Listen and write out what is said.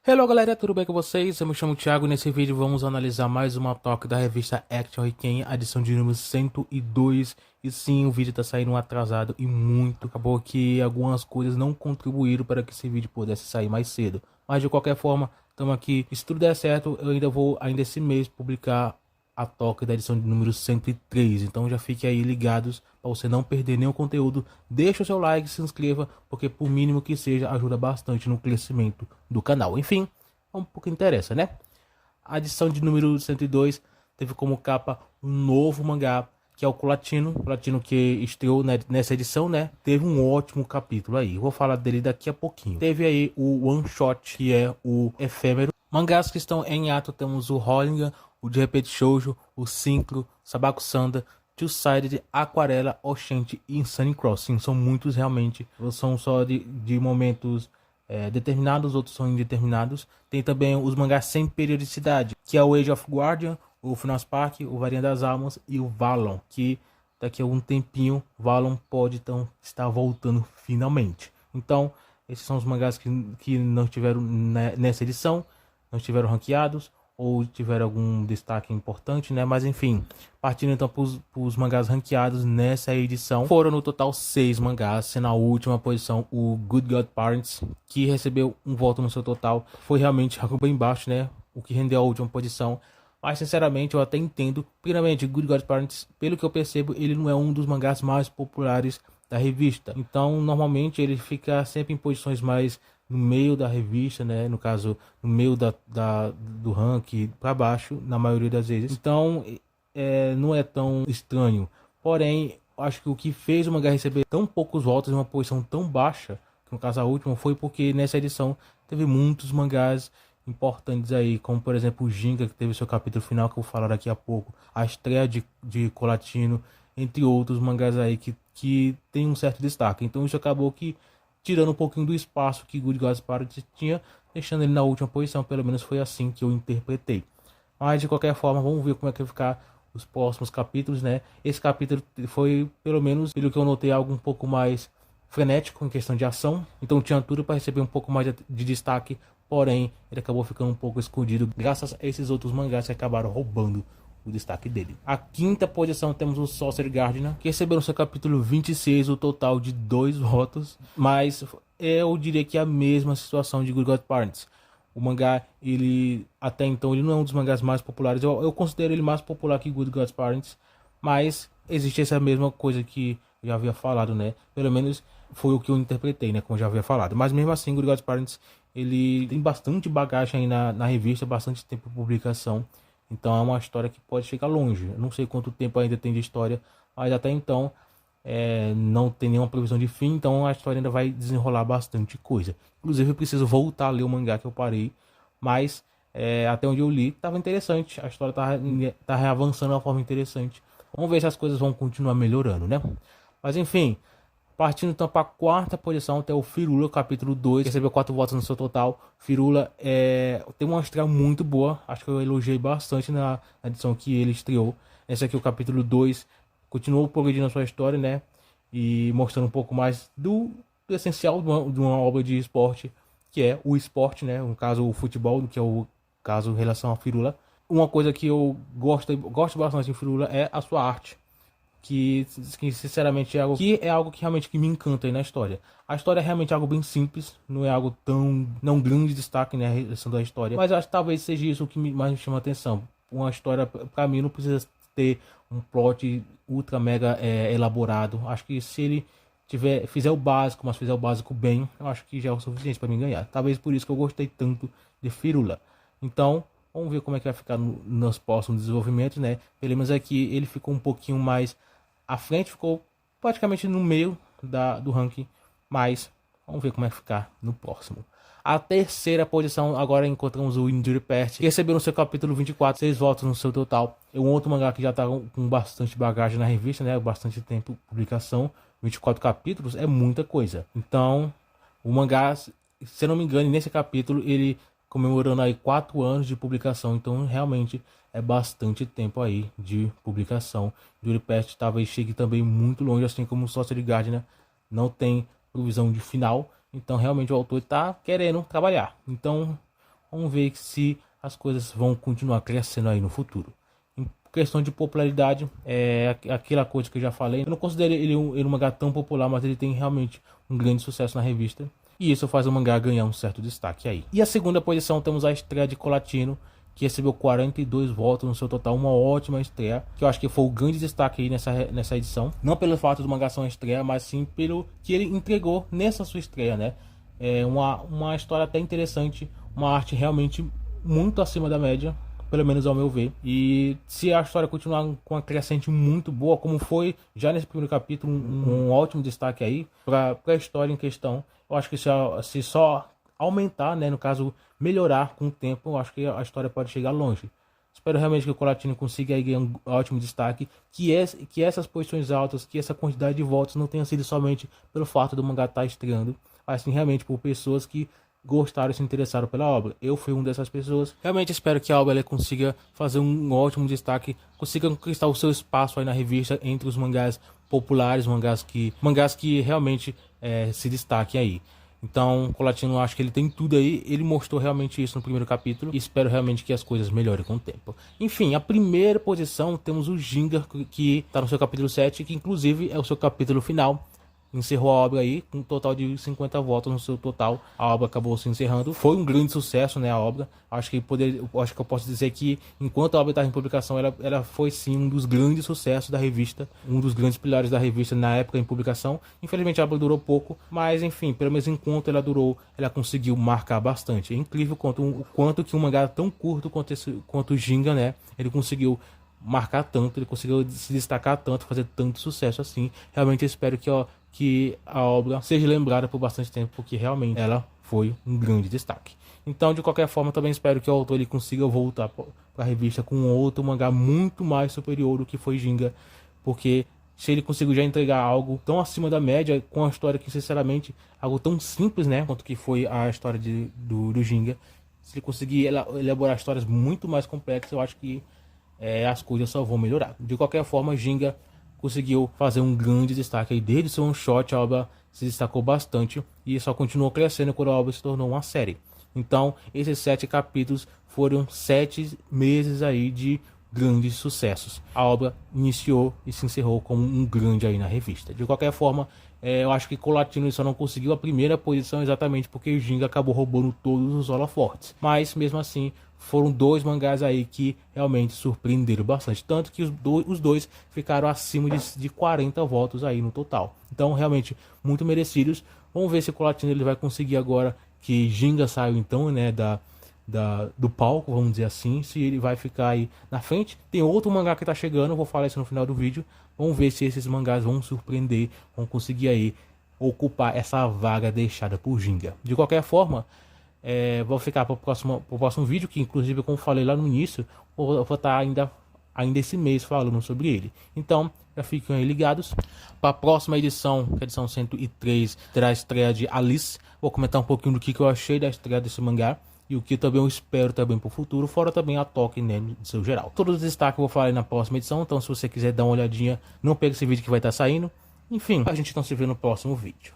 Hello galera, tudo bem com vocês? Eu me chamo Thiago e nesse vídeo vamos analisar mais uma toque da revista Action Riken, edição de número 102. E sim, o vídeo tá saindo atrasado e muito. Acabou que algumas coisas não contribuíram para que esse vídeo pudesse sair mais cedo. Mas de qualquer forma, estamos aqui. Se tudo der certo, eu ainda vou, ainda esse mês, publicar a toque da edição de número 103. Então já fique aí ligados para você não perder nenhum conteúdo. Deixa o seu like, se inscreva, porque por mínimo que seja, ajuda bastante no crescimento do canal. Enfim, vamos pro que interessa, né? A edição de número 102 teve como capa um novo mangá, que é o Colatino que estreou nessa edição, né? Teve um ótimo capítulo aí. Vou falar dele daqui a pouquinho. Teve aí o One Shot, que é o efêmero. Mangás que estão em ato, temos o Hollinger, o de repente Shoujo, o Synchro, Sabaku-Sanda, Two-Sided, Aquarela, Oshente e Insane Crossing. São muitos realmente, são só de momentos determinados, outros são indeterminados. Tem também os mangás sem periodicidade, que é o Age of Guardian, o Final Spark, o Varinha das Almas e o Valon, que daqui a algum tempinho Valon pode então estar voltando finalmente. Então, esses são os mangás que não estiveram nessa edição, não estiveram ranqueados ou tiveram algum destaque importante, né? Mas enfim, partindo então para os mangás ranqueados nessa edição, foram no total 6 mangás, sendo a última posição o Good God Parents, que recebeu um voto no seu total. Foi realmente algo bem baixo, né? O que rendeu a última posição. Mas sinceramente eu até entendo. Primeiramente, Good God Parents, pelo que eu percebo, ele não é um dos mangás mais populares da revista. Então, normalmente ele fica sempre em posições mais no meio da revista, né? No caso, no meio do ranking para baixo, na maioria das vezes. Então, não é tão estranho. Porém, acho que o que fez o mangá receber tão poucos votos em uma posição tão baixa, que no caso a última, foi porque nessa edição teve muitos mangás importantes aí, como por exemplo o Ginga, que teve seu capítulo final, que eu vou falar daqui a pouco, a estreia de Colatino, entre outros mangás aí que tem um certo destaque. Então isso acabou que tirando um pouquinho do espaço que Good Gods Party tinha, deixando ele na última posição. Pelo menos foi assim que eu interpretei. Mas de qualquer forma, vamos ver como é que vai ficar os próximos capítulos, né? Esse capítulo foi, pelo menos, pelo que eu notei, algo um pouco mais frenético em questão de ação. Então tinha tudo para receber um pouco mais de destaque. Porém, ele acabou ficando um pouco escondido graças a esses outros mangás que acabaram roubando o destaque dele. A quinta posição temos o Sorcery Gardener, que recebeu no seu capítulo 26 o total de 2 votos, mas eu diria que é a mesma situação de Good God Parents. O mangá, ele até então ele não é um dos mangás mais populares. Eu considero ele mais popular que Good God Parents, mas existe essa mesma coisa que eu já havia falado, né? Pelo menos foi o que eu interpretei, né? Como eu já havia falado. Mas mesmo assim, Good God Parents, ele tem bastante bagagem aí na revista, bastante tempo de publicação. Então é uma história que pode chegar longe. Eu não sei quanto tempo ainda tem de história, mas até então não tem nenhuma previsão de fim. Então a história ainda vai desenrolar bastante coisa. Inclusive eu preciso voltar a ler o mangá que eu parei, mas até onde eu li estava interessante. A história tá avançando de uma forma interessante. Vamos ver se as coisas vão continuar melhorando, né? Mas enfim, partindo então para a quarta posição, até o Firula, capítulo 2, que recebeu 4 votos no seu total. Firula tem uma estreia muito boa, acho que eu elogiei bastante na edição que ele estreou. Esse aqui é o capítulo 2, continuou progredindo a sua história, né? E mostrando um pouco mais do essencial de uma obra de esporte, que é o esporte, né? No caso, o futebol, que é o caso em relação a Firula. Uma coisa que eu gosto bastante de Firula é a sua arte. Que sinceramente é algo que realmente que me encanta aí na história. A história é realmente algo bem simples, não é algo tão não grande destaque, né, a relação da história, mas acho que talvez seja isso que mais me chama a atenção. Uma história para mim não precisa ter um plot ultra mega elaborado. Acho que se ele fizer o básico, mas fizer o básico bem, eu acho que já é o suficiente para mim ganhar. Talvez por isso que eu gostei tanto de Firula. Então, vamos ver como é que vai ficar nos próximos desenvolvimentos, né? Pelo menos aqui ele ficou um pouquinho mais à frente, ficou praticamente no meio do ranking, mas vamos ver como é que ficar no próximo. A terceira posição, agora encontramos o Injury Pest, que recebeu no seu capítulo 24 6 votos no seu total. É um outro mangá que já está com bastante bagagem na revista, né? Bastante tempo de publicação. 24 capítulos é muita coisa. Então, o mangá, se eu não me engano, nesse capítulo ele comemorando aí 4 anos de publicação, então realmente é bastante tempo aí de publicação. Injury Pest talvez chegue também muito longe, assim como o Sorcery Gardener não tem previsão de final, então realmente o autor está querendo trabalhar. Então Vamos ver se as coisas vão continuar crescendo aí no futuro. Em questão de popularidade, é aquela coisa que eu já falei. Eu não considero ele um mangá tão popular, mas ele tem realmente um grande sucesso na revista. E isso faz o mangá ganhar um certo destaque aí. E a segunda posição temos a estreia de Colatino, que recebeu 42 votos no seu total, uma ótima estreia, que eu acho que foi o grande destaque aí nessa edição. Não pelo fato do mangá ser uma estreia, mas sim pelo que ele entregou nessa sua estreia, né? É uma história até interessante, uma arte realmente muito acima da média, pelo menos ao meu ver. E se a história continuar com uma crescente muito boa, como foi já nesse primeiro capítulo, um ótimo destaque aí para a história em questão. Eu acho que se só aumentar, né, no caso melhorar com o tempo, eu acho que a história pode chegar longe. Espero realmente que o Colatino consiga aí ganhar um ótimo destaque, que essas posições altas, que essa quantidade de votos não tenha sido somente pelo fato do mangá estar estreando, mas sim realmente por pessoas que gostaram e se interessaram pela obra. Eu fui uma dessas pessoas. Realmente espero que a obra ela consiga fazer um ótimo destaque, consiga conquistar o seu espaço aí na revista entre os mangás populares, mangás que realmente se destaquem aí. Então, Colatino, acho que ele tem tudo aí. Ele mostrou realmente isso no primeiro capítulo. E espero realmente que as coisas melhorem com o tempo. Enfim, a primeira posição temos o Ginga, que está no seu capítulo 7, que inclusive é o seu capítulo final. Encerrou a obra aí, com um total de 50 votos no seu total. A obra acabou se encerrando. Foi um grande sucesso, né, a obra. Acho que eu posso dizer que, enquanto a obra estava em publicação, ela foi sim um dos grandes sucessos da revista. Um dos grandes pilares da revista na época em publicação. Infelizmente a obra durou pouco, mas enfim, pelo menos enquanto ela durou, ela conseguiu marcar bastante. É incrível o quanto que um mangá tão curto quanto o Ginga, né, ele conseguiu marcar tanto, ele conseguiu se destacar tanto, fazer tanto sucesso assim. Realmente eu espero que a obra seja lembrada por bastante tempo, porque realmente ela foi um grande destaque. Então, de qualquer forma, também espero que o autor ele consiga voltar para a revista com outro mangá muito mais superior do que foi Ginga, porque se ele conseguiu já entregar algo tão acima da média, com a história que, sinceramente, algo tão simples, né, quanto que foi a história do Ginga, se ele conseguir elaborar histórias muito mais complexas, eu acho que as coisas só vão melhorar. De qualquer forma, Ginga conseguiu fazer um grande destaque aí. Desde o seu one shot, a obra se destacou bastante e só continuou crescendo quando a obra se tornou uma série. Então, esses 7 capítulos foram 7 meses aí de grandes sucessos. A obra iniciou e se encerrou como um grande aí na revista. De qualquer forma, eu acho que Colatino só não conseguiu a primeira posição exatamente porque o Ginga acabou roubando todos os holofortes. Mas, mesmo assim, foram 2 mangás aí que realmente surpreenderam bastante. Tanto que os dois ficaram acima de 40 votos aí no total. Então, realmente, muito merecidos. Vamos ver se o Colatino ele vai conseguir agora que Ginga saiu então, né, do palco, vamos dizer assim, se ele vai ficar aí na frente. Tem outro mangá que tá chegando, eu vou falar isso no final do vídeo. Vamos ver se esses mangás vão surpreender, vão conseguir aí ocupar essa vaga deixada por Ginga. De qualquer forma, vou ficar para o próximo vídeo, que inclusive, como falei lá no início, eu vou estar ainda esse mês falando sobre ele. Então, já fiquem aí ligados. Para a próxima edição, que é a edição 103, terá a estreia de Alice. Vou comentar um pouquinho do que eu achei da estreia desse mangá e o que também eu espero também para o futuro, fora também a toque nele de seu geral. Todos os destaques eu vou falar aí na próxima edição, então se você quiser dar uma olhadinha, não perca esse vídeo que vai estar saindo. Enfim, a gente então se vê no próximo vídeo.